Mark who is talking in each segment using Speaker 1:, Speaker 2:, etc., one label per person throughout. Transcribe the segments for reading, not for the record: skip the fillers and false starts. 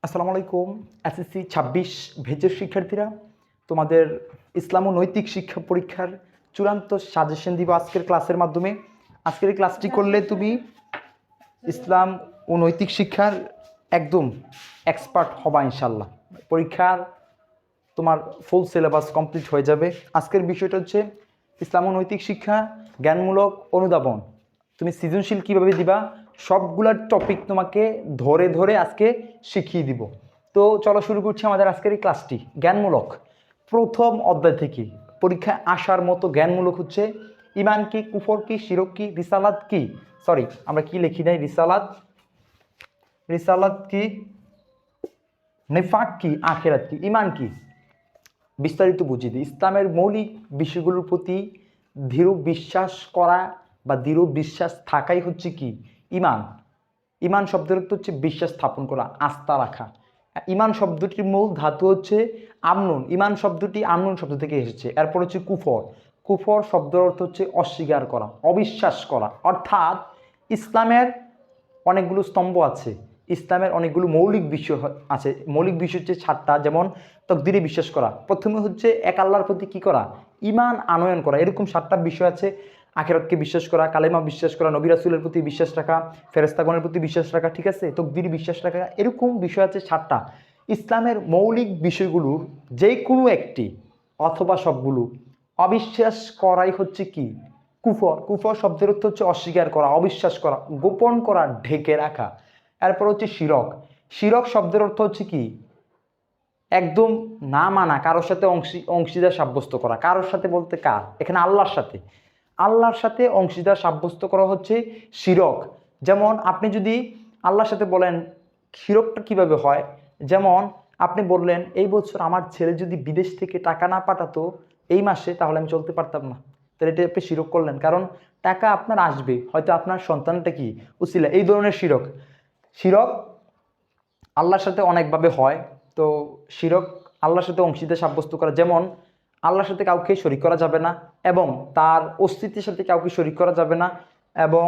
Speaker 1: আসসালামু আলাইকুম। এসএসসি ২৬ ব্যাচের শিক্ষার্থীরা, তোমাদের ইসলাম ও নৈতিক শিক্ষা পরীক্ষার চূড়ান্ত সাজেশন দিব আজকের ক্লাসের মাধ্যমে। আজকের এই ক্লাসটি করলে তুমি ইসলাম ও নৈতিক শিক্ষার একদম এক্সপার্ট হবা ইনশাল্লাহ। পরীক্ষার তোমার ফুল সিলেবাস কমপ্লিট হয়ে যাবে। আজকের বিষয়টা হচ্ছে ইসলাম ও নৈতিক শিক্ষা, জ্ঞানমূলক অনুধাবন। তুমি সৃজনশীল কীভাবে দিবা, সবগুলার টপিক তোমাকে ধরে ধরে আজকে শিখিয়ে দিব। তো চলো শুরু করছি আমাদের আজকের এই ক্লাসটি। জ্ঞানমূলক প্রথম অধ্যায় থেকে পরীক্ষায় আসার মতো জ্ঞানমূলক হচ্ছে ইমান কি, কুফর কি, শিরক কি, রিসালাত কি, সরি আমরা কি লিখি নাই, রিসালাত কি, নেফাক কি, আখেরাত কি, ইমান কি, বিস্তারিত বুঝিয়ে দিই। ইসলামের মৌলিক বিষয়গুলোর প্রতি দৃঢ় বিশ্বাস করা বা দৃঢ় বিশ্বাস থাকাই হচ্ছে কি ইমান। ইমান শব্দের অর্থ হচ্ছে বিশ্বাস স্থাপন করা, আস্থা রাখা। ইমান শব্দটির মূল ধাতু হচ্ছে আমনুন। ইমান শব্দটি আমনুন শব্দ থেকে এসেছে। এরপর হচ্ছে কুফর। কুফর শব্দের অর্থ হচ্ছে অস্বীকার করা, অবিশ্বাস করা। অর্থাৎ ইসলামের অনেকগুলো স্তম্ভ আছে, ইসলামের অনেকগুলো মৌলিক বিষয় আছে। মৌলিক বিষয় হচ্ছে 7টা। যেমন তকদিরে বিশ্বাস করা, প্রথমে হচ্ছে এক আল্লাহর প্রতি কী করা, ইমান আনয়ন করা, এরকম 7টা বিষয় আছে। আখিরাতকে বিশ্বাস করা, কালেমা বিশ্বাস করা, নবী রাসূলের প্রতি বিশ্বাস রাখা, ফেরেশতাগণের প্রতি বিশ্বাস রাখা, ঠিক আছে, তকদিরে বিশ্বাস রাখা, এরকম বিষয় আছে 7টা। ইসলামের মৌলিক বিষয়গুলোর যে কোনো একটি অথবা সবগুলো অবিশ্বাস করাই হচ্ছে কি কুফর। কুফর শব্দের অর্থ হচ্ছে অস্বীকার করা, অবিশ্বাস করা, গোপন করা, ঢেকে রাখা। এরপর হচ্ছে শিরক। শিরক শব্দের অর্থ হচ্ছে কি একদম না মানা, কারোর সাথে অংশীদার সাব্যস্ত করা। কারোর সাথে বলতে কার, এখানে আল্লাহর সাথে। আল্লাহর সাথে অংশীদার সাব্যস্ত করা হচ্ছে শিরক। যেমন আপনি যদি আল্লাহর সাথে বলেন, শিরকটা কিভাবে হয়, যেমন আপনি বললেন এই বছর আমার ছেলে যদি বিদেশ থেকে টাকা না পাঠাতো এই মাসে, তাহলে আমি চলতে পারতাম না। তাহলে এটা আপনি শিরক করলেন, কারণ টাকা আপনার আসবে, হয়তো আপনার সন্তানটা কি উছিলা, এই ধরনের শিরক। শিরক আল্লাহর সাথে অনেকভাবে হয়। তো শিরক আল্লাহর সাথে অংশীদার সাব্যস্ত করা, যেমন আল্লাহর সাথে কাউকে শরীক করা যাবে না, এবং তার অস্তিত্বের সাথে কাউকে শরীক করা যাবে না, এবং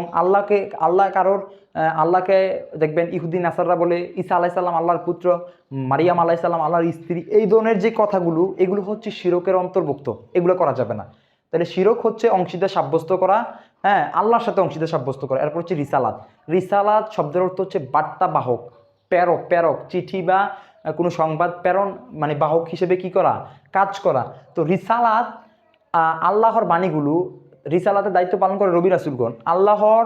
Speaker 1: আল্লাহকে দেখবেন ইহুদি নাসাররা বলে ঈসা আলাইসাল্লাম আল্লাহর পুত্র, মারিয়াম আলাইসাল্লাম আল্লাহর স্ত্রী, এই ধরনের যে কথাগুলো, এগুলো হচ্ছে শিরকের অন্তর্ভুক্ত, এগুলো করা যাবে না। তাহলে শিরক হচ্ছে অংশীদার সাব্যস্ত করা, হ্যাঁ, আল্লাহর সাথে অংশীদার সাব্যস্ত করা। এরপর হচ্ছে রিসালাত। রিসালাত শব্দের অর্থ হচ্ছে বার্তাবাহক, প্রেরক, চিঠি বা কোনো সংবাদ প্রেরণ, মানে বাহক হিসেবে কি করা, কাজ করা। তো রিসালাত আল্লাহর বাণীগুলো, রিসালাতের দায়িত্ব পালন করে নবী রাসূলগণ। আল্লাহর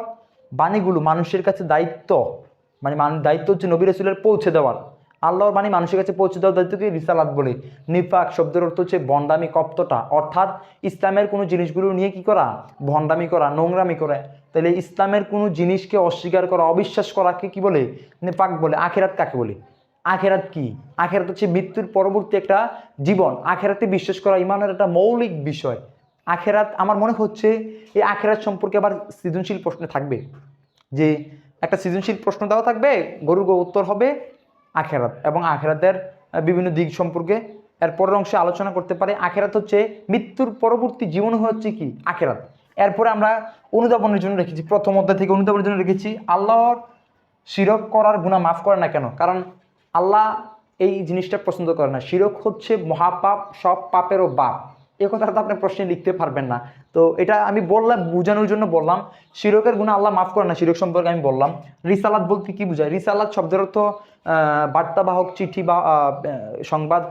Speaker 1: বাণীগুলো মানুষের কাছে দায়িত্ব, মানে দায়িত্ব হচ্ছে নবী রাসূলের পৌঁছে দেওয়ার। আল্লাহর বাণী মানুষের কাছে পৌঁছে দেওয়ার দায়িত্বকে রিসালাত বলে। নিফাক শব্দের অর্থ হচ্ছে ভণ্ডামি, কপটতা, অর্থাৎ ইসলামের কোনো জিনিসগুলো নিয়ে কি করা, ভণ্ডামি করা, নোংরামি করা। তাহলে ইসলামের কোনো জিনিসকে অস্বীকার করা, অবিশ্বাস করাকে কি বলে, নিফাক বলে। আখিরাত কাকে বলে, আখিরাত কি, আখিরাত হচ্ছে মৃত্যুর পরবর্তী একটা জীবন। আখিরাতে বিশ্বাস করা ইমানের একটা মৌলিক বিষয়। আখিরাত, আমার মনে হচ্ছে এই আখিরাত সম্পর্কে আবার সৃজনশীল প্রশ্ন থাকবে, যে একটা সৃজনশীল প্রশ্ন দেওয়া থাকবে, গরুর উত্তর হবে আখিরাত এবং আখিরাতের বিভিন্ন দিক সম্পর্কে। এর পরের অংশে আলোচনা করতে পারে। আখিরাত হচ্ছে মৃত্যুর পরবর্তী জীবন হচ্ছে কি আখিরাত। এরপরে আমরা অনুধাবনের জন্য রেখেছি, প্রথম অধ্যায় থেকে অনুধাবনের জন্য রেখেছি আল্লাহর শিরক করার গুনাহ মাফ করে না কেন, কারণ আল্লাহ এই জিনিসটা পছন্দ করে না। শিরক হচ্ছে মহাপাপ, সব পাপেরও বাপ। এই কথাটা তো আপনি প্রশ্নে লিখতে পারবেন না। তো এটা আমি বললাম বোঝানোর জন্য বললাম, শিরকের গুনাহ আল্লাহ মাফ করে না, শিরক সম্পর্কে আমি বললাম। রিসালাত বলতে কি বোঝায়, রিসালাত শব্দের অর্থ বার্তাবাহক, চিঠি বা সংবাদ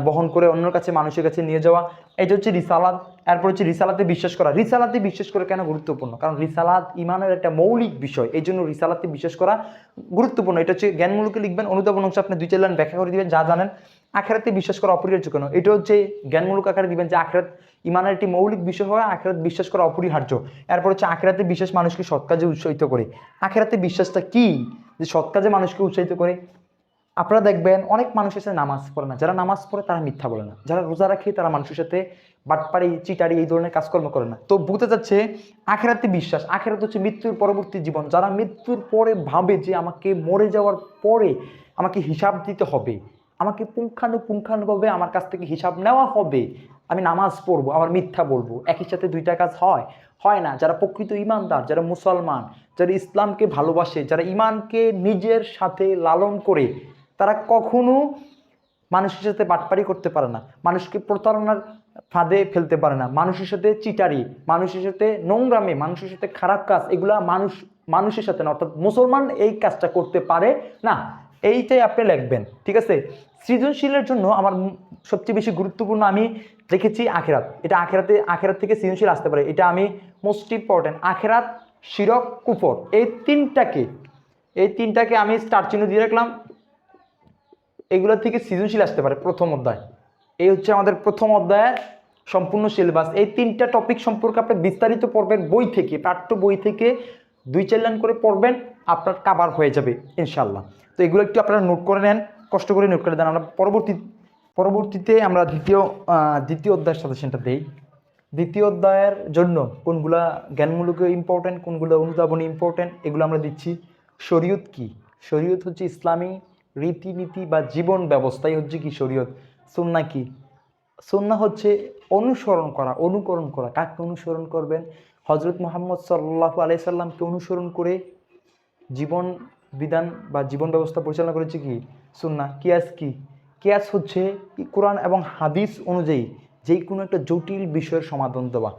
Speaker 1: বহন করে অন্যের কাছে, মানুষের কাছে নিয়ে যাওয়া, এটা হচ্ছে রিসালাত। এরপর হচ্ছে রিসালাতে বিশ্বাস করা। রিসালাতে বিশ্বাস করে কেন গুরুত্বপূর্ণ, কারণ রিসালাত ইমানের একটা মৌলিক বিষয়, এই জন্য রিসালাতে বিশ্বাস করা গুরুত্বপূর্ণ। এটা হচ্ছে জ্ঞানমূলকে লিখবেন, অনুধাবন অংশ আপনি 2-4 লাইন ব্যাখ্যা করে দিবেন যা জানেন। আখিরাতে বিশ্বাস করা অপরিহার্য কেন, এটা হচ্ছে জ্ঞানমূলক আকারে দিবেন যে আখিরাত ইমানের একটি মৌলিক বিষয় হয়, আখিরাত বিশ্বাস করা অপরিহার্য। এরপর হচ্ছে আখিরাতে বিশ্বাস মানুষকে সৎ কাজে উৎসাহিত করে। আখিরাতে বিশ্বাসটা কি, যে সৎ কাজে মানুষকে উৎসাহিত করে। আপনারা দেখবেন অনেক মানুষের সাথে নামাজ পড়ে না, যারা নামাজ পড়ে তারা মিথ্যা বলে না, যারা রোজা রাখে তারা মানুষের সাথে বাটপাড়ি, চিটারি, এই ধরনের কাজকর্ম করে না। তো বুঝতে যাচ্ছে আখিরাতে বিশ্বাস। আখিরাত হচ্ছে মৃত্যুর পরবর্তী জীবন। যারা মৃত্যুর পরে ভাবে যে আমাকে মরে যাওয়ার পরে আমাকে হিসাব দিতে হবে, আমাকে পুঙ্খানুপুঙ্খানুভাবে আমার কাছ থেকে হিসাব নেওয়া হবে, আমি নামাজ পড়বো আবার মিথ্যা বলবো, একই সাথে দুইটা কাজ হয় না। যারা প্রকৃত ইমানদার, যারা মুসলমান, যারা ইসলামকে ভালোবাসে, যারা ইমানকে নিজের সাথে লালন করে, তারা কখনো মানুষের সাথে বাটপারি করতে পারে না, মানুষকে প্রতারণার ফাঁদে ফেলতে পারে না, মানুষের সাথে চিটারি, মানুষের সাথে নোংরামি, মানুষের সাথে খারাপ কাজ, এগুলা মানুষের সাথে না, অর্থাৎ মুসলমান এই কাজটা করতে পারে না। এইটাই আপনি লিখবেন, ঠিক আছে। সৃজনশীলের জন্য আমার সবচেয়ে বেশি গুরুত্বপূর্ণ আমি রেখেছি আখেরাত। এটা আখেরাত থেকে সৃজনশীল আসতে পারে, এটা আমি মোস্ট ইম্পর্টেন্ট। আখেরাত, শিরক, কুফর, এই তিনটাকে আমি স্টার চিহ্ন দিয়ে রাখলাম। এগুলো থেকে সৃজনশীল আসতে পারে প্রথম অধ্যায়। এই হচ্ছে আমাদের প্রথম অধ্যায়ের সম্পূর্ণ সিলেবাস। এই 3টা টপিক সম্পর্কে আপনি বিস্তারিত পড়বেন বই থেকে, পাঠ্য বই থেকে 2-4 লাইন করে পড়বেন, আপনার কাভার হয়ে যাবে ইনশাল্লাহ। তো এগুলো একটু আপনারা নোট করে নেন, কষ্ট করে নোট করে দেন। আমরা পরবর্তীতে আমরা দ্বিতীয় অধ্যায়ের সাজেশনটা দেই। দ্বিতীয় অধ্যায়ের জন্য কোনগুলা জ্ঞানমূলক ইম্পর্টেন্ট, কোনগুলো অনুধাবনী ইম্পর্টেন্ট, এগুলো আমরা দিচ্ছি। শরীয়ত কি? শরীয়ত হচ্ছে ইসলামী রীতিনীতি বা জীবন ব্যবস্থাই হচ্ছে কি শরীয়ত। সুন্নাহ কি? সুন্নাহ হচ্ছে অনুকরণ করা। কাকে অনুসরণ করবেন? হজরত মুহাম্মদ সাল্লাল্লাহু আলাইহি সাল্লামকে অনুসরণ করে জীবন বিধান বা জীবন ব্যবস্থা পরিচালনা করেছে কি সুন্নাহ। কিয়াস কি? কিয়াস হচ্ছে কোরআন এবং হাদিস অনুযায়ী যে কোনো একটা জটিল বিষয়ের সমাধান দেওয়া।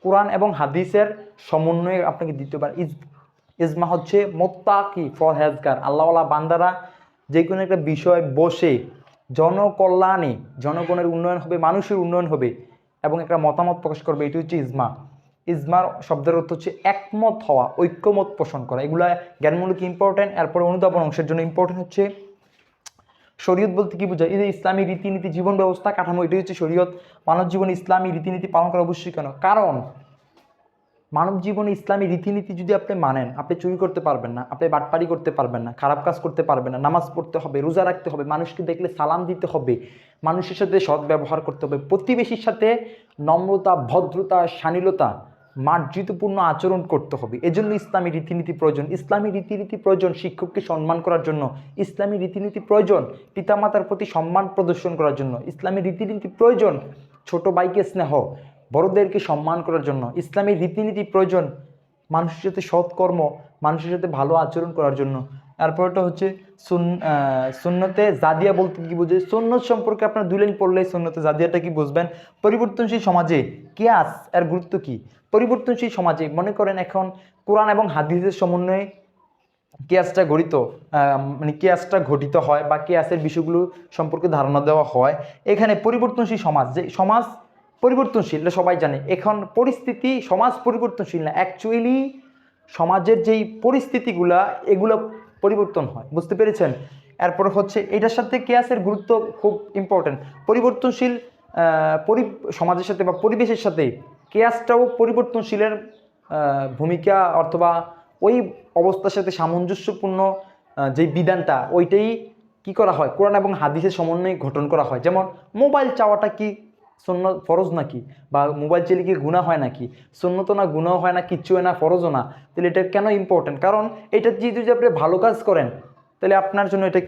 Speaker 1: কোরআন এবং হাদিসের সমন্বয়ে আপনাকে দিতে পারে। ইজমা হচ্ছে মোত্তাকি ফরহেজগার, আল্লাহওয়ালা বান্দারা যে কোনো একটা বিষয় বসে জনকল্যাণে, জনগণের উন্নয়ন হবে, মানুষের উন্নয়ন হবে এবং একটা মতামত প্রকাশ করবে, এটি হচ্ছে ইজমা। ইজমার শব্দের অর্থ হচ্ছে একমত হওয়া, ঐক্যমত পোষণ করা। এগুলা জ্ঞানমূলক ইম্পর্টেন্ট। এরপরে অনুধাবন অংশের জন্য ইম্পর্টেন্ট হচ্ছে শরীয়ত বলতে কি বোঝায়? এই যে ইসলামী রীতিনীতি, জীবন ব্যবস্থা, কাঠামো, এটাই হচ্ছে শরীয়ত। মানব জীবনে ইসলামী রীতিনীতি পালন করা অবশ্যই। কেন? কারণ মানব জীবনে ইসলামী রীতিনীতি যদি আপনি মানেন, আপনি চুরি করতে পারবেন না, আপনি বাটপারি করতে পারবেন না, খারাপ কাজ করতে পারবেন না, নামাজ পড়তে হবে, রোজা রাখতে হবে, মানুষকে দেখলে সালাম দিতে হবে, মানুষের সাথে সৎ ব্যবহার করতে হবে, প্রতিবেশীর সাথে নম্রতা, ভদ্রতা, শালীনতা, মার্জিতপূর্ণ আচরণ করতে হবে। এজন্য ইসলামী রীতিনীতি প্রয়োজন। ইসলামী রীতিনীতি প্রয়োজন শিক্ষককে সম্মান করার জন্য, ইসলামী রীতিনীতি প্রয়োজন পিতামাতার প্রতি সম্মান প্রদর্শন করার জন্য, ইসলামী রীতিনীতি প্রয়োজন ছোট ভাইকে স্নেহ, বড়দেরকে সম্মান করার জন্য, ইসলামী রীতিনীতি প্রয়োজন মানুষের সাথে সৎকর্ম, মানুষের সাথে ভালো আচরণ করার জন্য। তারপরটা হচ্ছে সুন্নতে জাদিয়া বলতে কি বুঝে? সুন্নত সম্পর্কে আপনার 2 লাইন পড়লে সুন্নতে জাদিয়াটা কি বুঝবেন। পরিবর্তনশীল সমাজে কিয়াস এর গুরুত্ব কি? পরিবর্তনশীল সমাজে মনে করেন এখন কোরআন এবং হাদিসের সমন্বয়ে কিয়াসটা কিয়াসটা ঘটিত হয় বা কিয়াসের বিষয়গুলো সম্পর্কে ধারণা দেওয়া হয়। এখানে পরিবর্তনশীল সমাজ, যে সমাজ পরিবর্তনশীল এটা সবাই জানে। এখন পরিস্থিতি, সমাজ পরিবর্তনশীল না, অ্যাকচুয়ালি সমাজের যেই পরিস্থিতিগুলা এগুলো পরিবর্তন হয়, বুঝতে পেরেছেন? এরপর হচ্ছে এটার সাথে কিয়াসের গুরুত্ব খুব ইম্পর্টেন্ট। পরিবর্তনশীল সমাজের সাথে বা পরিবেশের সাথে কিয়াসটাও পরিবর্তনশীলের ভূমিকা অথবা ওই অবস্থার সাথে সামঞ্জস্যপূর্ণ যেই বিধানটা ওইটাই কি করা হয়, কোরআন এবং হাদিসের সমন্বয়ে গঠন করা হয়। যেমন মোবাইল চাওয়াটা কি সুন্নত ফরজ নাকি? বা মোবাইল চাইলে কি গুনাহ হয় নাকি? সুন্নত না, গুনাহ হয় না, কিচ্ছু হয় না, ফরজও না। তাহলে এটা কেন ইম্পর্টেন্ট? কারণ এটা যদি আপনি ভালো কাজ করেন তাহলে আপনার জন্য এটা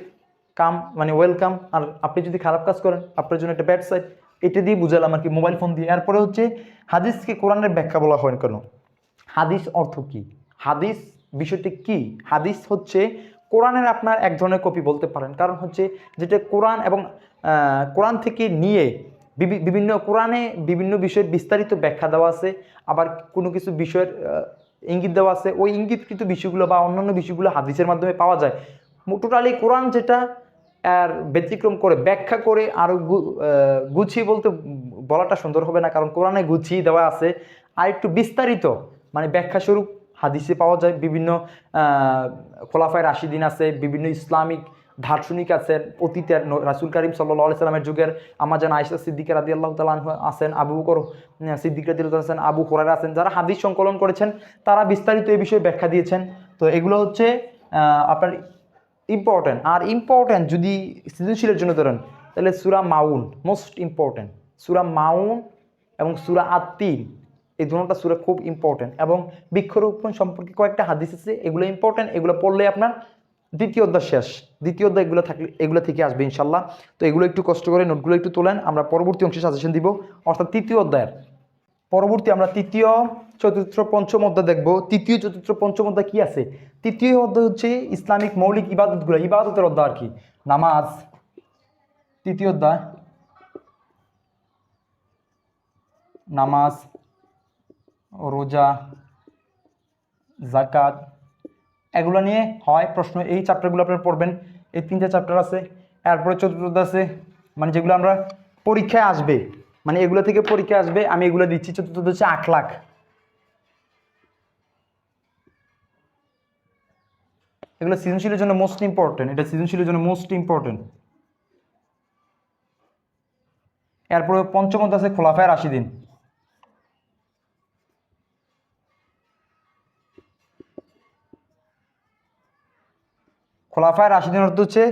Speaker 1: ওয়েলকাম, আর আপনি যদি খারাপ কাজ করেন আপনার জন্য এটা ব্যাড সাইড। এটা দিয়ে বুঝালাম আর কি, মোবাইল ফোন দিয়ে। এরপরে হচ্ছে হাদিসকে কোরআনের ব্যাখ্যা বলা হয় কেন? হাদিস অর্থ কি? হাদিস বিষয়টি কি? হাদিস হচ্ছে কোরআনের আপনার এক ধরনের কপি বলতে পারেন। কারণ হচ্ছে যেটা কোরআন এবং কোরআন থেকে নিয়ে কোরআনে বিভিন্ন বিষয়ের বিস্তারিত ব্যাখ্যা দেওয়া আছে, আবার কোনো কিছু বিষয়ের ইঙ্গিত দেওয়া আছে। ওই ইঙ্গিতকৃত বিষয়গুলো বা অন্যান্য বিষয়গুলো হাদিসের মাধ্যমে পাওয়া যায়। টোটালি কোরআন যেটা আর ব্যতিক্রম করে ব্যাখ্যা করে আরও গুছিয়ে বলাটা সুন্দর হবে না, কারণ কোরআনে গুছিয়ে দেওয়া আছে। আর একটু বিস্তারিত ব্যাখ্যা স্বরূপ হাদিসে পাওয়া যায়। বিভিন্ন খোলাফায়ে রাশিদিন আছে, বিভিন্ন ইসলামিক দার্শনিক আছেন, অতীতের রাসূল করিম সাল্লাল্লাহু আলাইহি সাল্লামের যুগের আমাজান আয়েশা সিদ্দিকা রাদিয়াল্লাহু তাআলা আনহা আছেন, আবু বকর সিদ্দিক রাদিয়াল্লাহু তাআলা আছেন, আবু হুরায়রা আছেন, যারা হাদিস সংকলন করেছেন তারা বিস্তারিত এই বিষয়ে ব্যাখ্যা দিয়েছেন। তো এগুলো হচ্ছে আপনার ইম্পর্টেন্ট। আর ইম্পর্টেন্ট যদি সৃজনশীলের জন্য ধরেন তাহলে সূরা মাউন মোস্ট ইম্পর্টেন্ট। সূরা মাউন এবং সূরা আত-তিন, এই দুটোটা সূরা খুব ইম্পর্টেন্ট। এবং বৃক্ষরোপণ সম্পর্কে কয়েকটা হাদিস আছে, এগুলো ইম্পর্টেন্ট। এগুলো পড়লে আপনার দ্বিতীয় অধ্যায় শেষ। দ্বিতীয় অধ্যায় এগুলো থেকে আসবে ইনশাল্লাহ। তো এগুলো একটু কষ্ট করে নোটগুলো একটু তোলেন, আমরা পরবর্তী অংশে সাজেশন দিব, অর্থাৎ তৃতীয় পরবর্তী আমরা তৃতীয় চতুর্থ পঞ্চম অধ্যায় দেখব। তৃতীয় চতুর্থ পঞ্চম অধ্যায় কি আছে? তৃতীয় অধ্যায় হচ্ছে ইসলামিক মৌলিক ইবাদতগুলো, ইবাদতের অধ্যায় আর কি। নামাজ, তৃতীয় অধ্যায় নামাজ, রোজা, যাকাত, এগুলো নিয়ে হয় প্রশ্ন। এই চ্যাপ্টারগুলো আপনারা পড়বেন, এই 3টা চ্যাপ্টার আছে। এরপরে চতুর্থ আছে মানে যেগুলো আমরা পরীক্ষায় আসবে, মানে এগুলো থেকে পরীক্ষা আসবে, আমি এগুলো দিচ্ছি। চতুর্থ হচ্ছে আখলাক, এগুলো সৃজনশীলের জন্য মোস্ট ইম্পর্টেন্ট, এটা সৃজনশীলের জন্য মোস্ট ইম্পর্টেন্ট। এরপরে পঞ্চম আছে খোলাফায়ে রাশিদিন। খোলাফায়ে রাশিদিন অর্থ হচ্ছে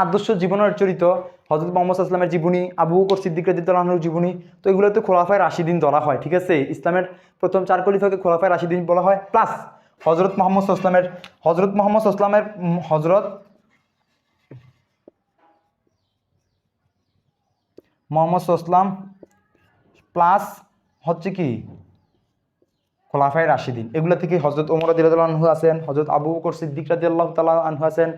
Speaker 1: আদর্শ জীবনের চরিত্র, হযরত মুহাম্মদ সাল্লাল্লাহু আলাইহি ওয়াসাল্লামের জীবনী, আবু বকর সিদ্দিক রাদিয়াল্লাহু আনহুর জীবনী। তো এগুলোতে খোলাফায়ে রাশিদিন ধরা হয়, ঠিক আছে। ইসলামের প্রথম 4 খলিফাকে খোলাফায়ে রাশিদিন বলা হয়। প্লাস হযরত মুহাম্মদ সাল্লাল্লাহু আলাইহি ওয়াসাল্লামের হযরত মুহাম্মদ সাল্লাল্লাহু আলাইহি ওয়াসাল্লামের হযরত মুহাম্মদ সাল্লাল্লাহু আলাইহি ওয়াসাল্লাম প্লাস হচ্ছে কি খোলাফায়ে রাশিদিন। এগুলো থেকে হযরত ওমর রাদিয়াল্লাহু আনহু আছেন, হযরত আবু বকর সিদ্দিক রাদিয়াল্লাহু তাআলা আনহু আছেন,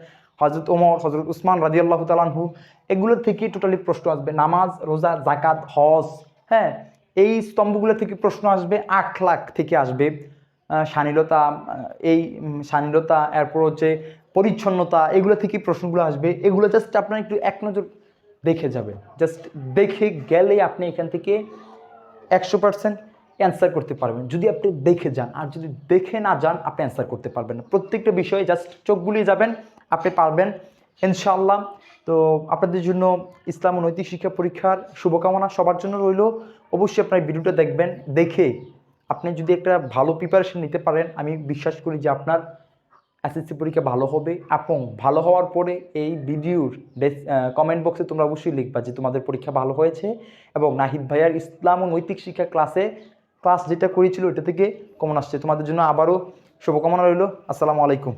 Speaker 1: হযরত ওমর, হযরত উসমান রাদিয়াল্লাহু তাআলা আনহু। এগুলো থেকে টোটালি প্রশ্ন আসবে। নামাজ, রোজা, যাকাত, হজ, হ্যাঁ, এই স্তম্ভগুলো থেকে প্রশ্ন আসবে। আখলাক থেকে আসবে, শালীনতা, এই শালীনতা, এরপর হচ্ছে পরিচ্ছন্নতা, এগুলো থেকে প্রশ্নগুলো আসবে। এগুলো জাস্ট আপনার একটু এক নজর দেখে যাবে, জাস্ট দেখে গেলে আপনি এখান থেকে 100% অ্যান্সার করতে পারবেন যদি আপনি দেখে যান। আর যদি দেখে না যান আপনি অ্যান্সার করতে পারবেন না। প্রত্যেকটা বিষয়ে জাস্ট চোখ বুলিয়ে যাবেন, আপনি পারবেন ইনশাআল্লাহ। তো আপনাদের জন্য ইসলাম ও নৈতিক শিক্ষা পরীক্ষার শুভকামনা সবার জন্য রইল। অবশ্যই আপনার ভিডিওটা দেখবেন, দেখে আপনি যদি একটা ভালো প্রিপারেশন নিতে পারেন, আমি বিশ্বাস করি যে আপনার এসএসসি পরীক্ষা ভালো হবে। এবং ভালো হওয়ার পরে এই ভিডিওর কমেন্ট বক্সে তোমরা অবশ্যই লিখবা যে তোমাদের পরীক্ষা ভালো হয়েছে এবং নাহিদ ভাইয়ার ইসলাম ও নৈতিক শিক্ষা ক্লাস যেটা করেছিল ওইটা থেকে কমন আসছে। তোমাদের জন্য আবারও শুভকামনা রইল। আসসালামু আলাইকুম।